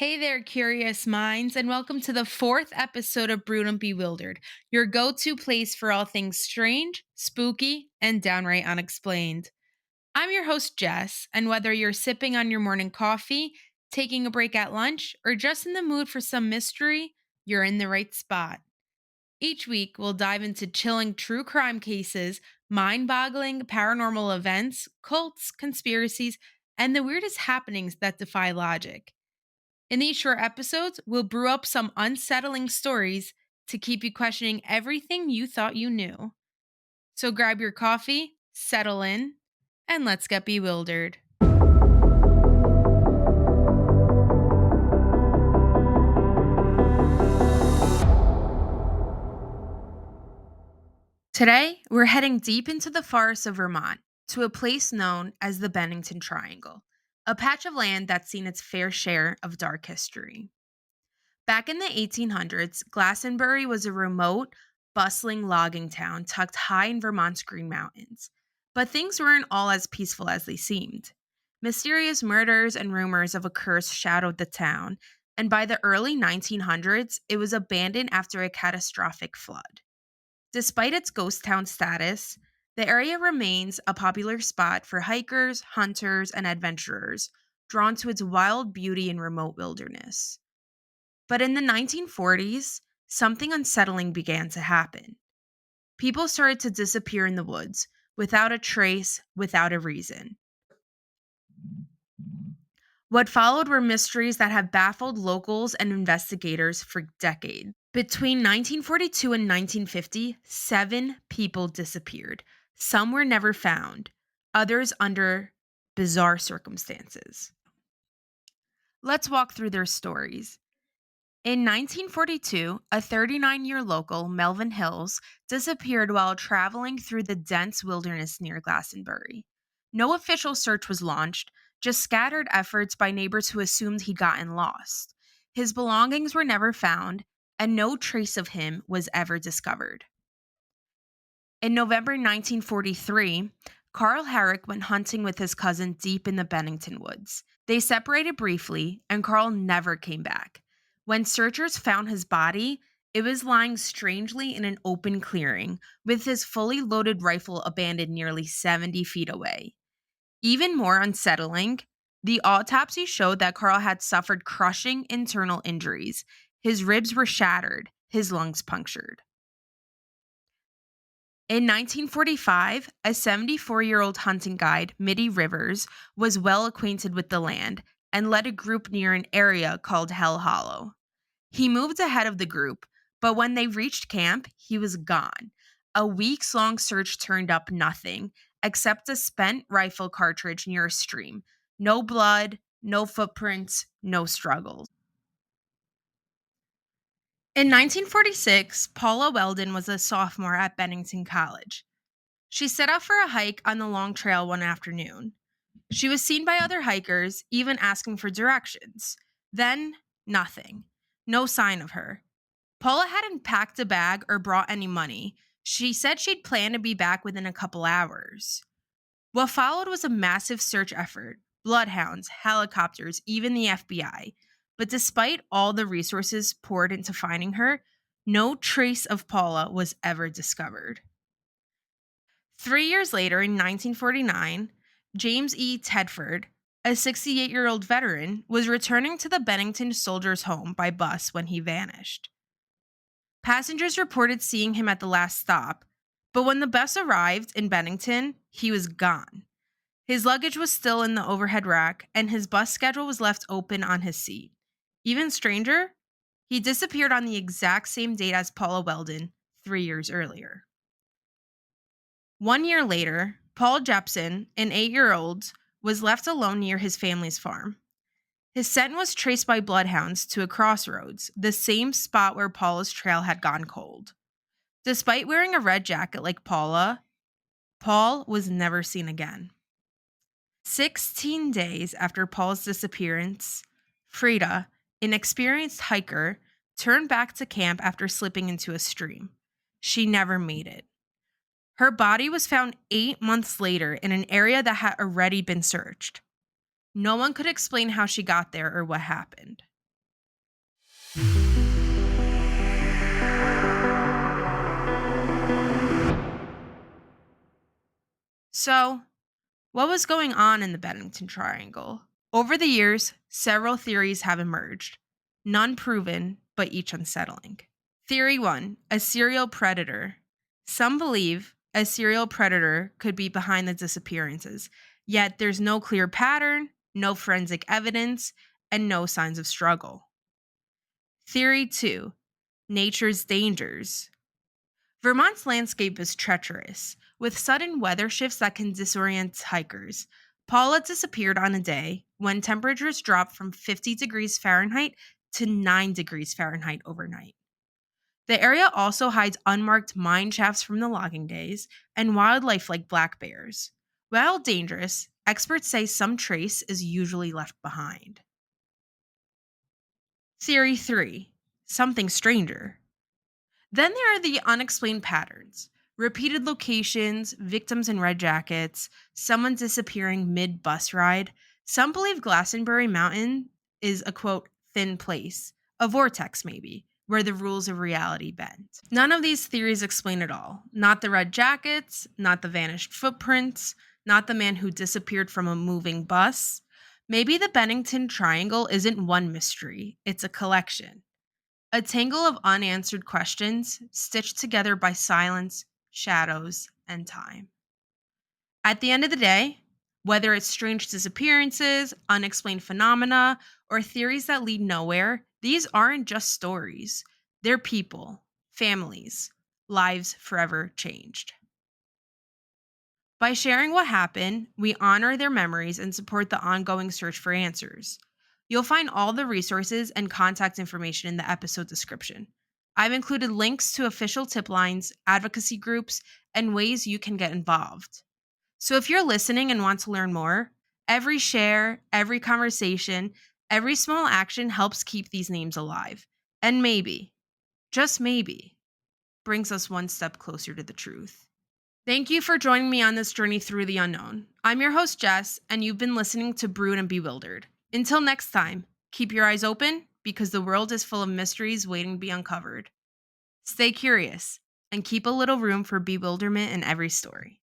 Hey there, curious minds, and welcome to the fourth episode of Brood and Bewildered, your go to place for all things strange, spooky, and downright unexplained. I'm your host, Jess, and whether you're sipping on your morning coffee, taking a break at lunch, or just in the mood for some mystery, you're in the right spot. Each week, we'll dive into chilling true crime cases, mind boggling paranormal events, cults, conspiracies, and the weirdest happenings that defy logic. In these short episodes, we'll brew up some unsettling stories to keep you questioning everything you thought you knew. So grab your coffee, settle in, and let's get bewildered. Today, we're heading deep into the forests of Vermont to a place known as the Bennington Triangle, a patch of land that's seen its fair share of dark history. Back in the 1800s, Glastenbury was a remote, bustling logging town tucked high in Vermont's Green Mountains. But things weren't all as peaceful as they seemed. Mysterious murders and rumors of a curse shadowed the town, and by the early 1900s, it was abandoned after a catastrophic flood. Despite its ghost town status, the area remains a popular spot for hikers, hunters, and adventurers drawn to its wild beauty and remote wilderness. But in the 1940s, something unsettling began to happen. People started to disappear in the woods without a trace, without a reason. What followed were mysteries that have baffled locals and investigators for decades. Between 1942 and 1950, 7 people disappeared. Some were never found, others under bizarre circumstances. Let's walk through their stories. In 1942, a 39-year local, Melvin Hills, disappeared while traveling through the dense wilderness near Glastenbury. No official search was launched, just scattered efforts by neighbors who assumed he'd gotten lost. His belongings were never found, and no trace of him was ever discovered. In November 1943, Carl Herrick went hunting with his cousin deep in the Bennington woods. They separated briefly, and Carl never came back. When searchers found his body, it was lying strangely in an open clearing, with his fully loaded rifle abandoned nearly 70 feet away. Even more unsettling, the autopsy showed that Carl had suffered crushing internal injuries. His ribs were shattered, his lungs punctured. In 1945, a 74-year-old hunting guide, Mitty Rivers, was well acquainted with the land and led a group near an area called Hell Hollow. He moved ahead of the group, but when they reached camp, he was gone. A weeks-long search turned up nothing, except a spent rifle cartridge near a stream. No blood, no footprints, no struggles. In 1946, Paula Weldon was a sophomore at Bennington College. She set out for a hike on the long trail one afternoon. She was seen by other hikers, even asking for directions. Then, nothing. No sign of her. Paula hadn't packed a bag or brought any money. She said she'd planned to be back within a couple hours. What followed was a massive search effort: bloodhounds, helicopters, even the FBI. But despite all the resources poured into finding her, no trace of Paula was ever discovered. 3 years later, in 1949, James E. Tedford, a 68-year-old veteran, was returning to the Bennington Soldiers' Home by bus when he vanished. Passengers reported seeing him at the last stop, but when the bus arrived in Bennington, he was gone. His luggage was still in the overhead rack, and his bus schedule was left open on his seat. Even stranger, he disappeared on the exact same date as Paula Weldon 3 years earlier. 1 year later, Paul Jepson, an 8-year-old, was left alone near his family's farm. His scent was traced by bloodhounds to a crossroads, the same spot where Paula's trail had gone cold. Despite wearing a red jacket like Paula, Paul was never seen again. 16 days after Paul's disappearance, Frida, an experienced hiker, turned back to camp after slipping into a stream. She never made it. Her body was found 8 months later in an area that had already been searched. No one could explain how she got there or what happened. So, what was going on in the Bennington Triangle? Over the years, several theories have emerged, none proven, but each unsettling. Theory 1: a serial predator. Some believe a serial predator could be behind the disappearances, yet there's no clear pattern, no forensic evidence, and no signs of struggle. Theory 2: nature's dangers. Vermont's landscape is treacherous, with sudden weather shifts that can disorient hikers. Paula disappeared on a day when temperatures dropped from 50 degrees Fahrenheit to 9 degrees Fahrenheit overnight. The area also hides unmarked mine shafts from the logging days and wildlife like black bears. While dangerous, experts say some trace is usually left behind. Theory 3: something stranger. Then there are the unexplained patterns: repeated locations, victims in red jackets, someone disappearing mid bus ride. Some believe Glastenbury Mountain is a quote, thin place, a vortex maybe, where the rules of reality bend. None of these theories explain it all. Not the red jackets, not the vanished footprints, not the man who disappeared from a moving bus. Maybe the Bennington Triangle isn't one mystery, it's a collection. A tangle of unanswered questions stitched together by silence, shadows, and time. At the end of the day, whether it's strange disappearances, unexplained phenomena, or theories that lead nowhere, these aren't just stories. They're people, families, lives forever changed. By sharing what happened, we honor their memories and support the ongoing search for answers. You'll find all the resources and contact information in the episode description. I've included links to official tip lines, advocacy groups, and ways you can get involved. So if you're listening and want to learn more, every share, every conversation, every small action helps keep these names alive. And maybe, just maybe, brings us one step closer to the truth. Thank you for joining me on this journey through the unknown. I'm your host, Jess, and you've been listening to Brewed and Bewildered. Until next time, keep your eyes open because the world is full of mysteries waiting to be uncovered. Stay curious and keep a little room for bewilderment in every story.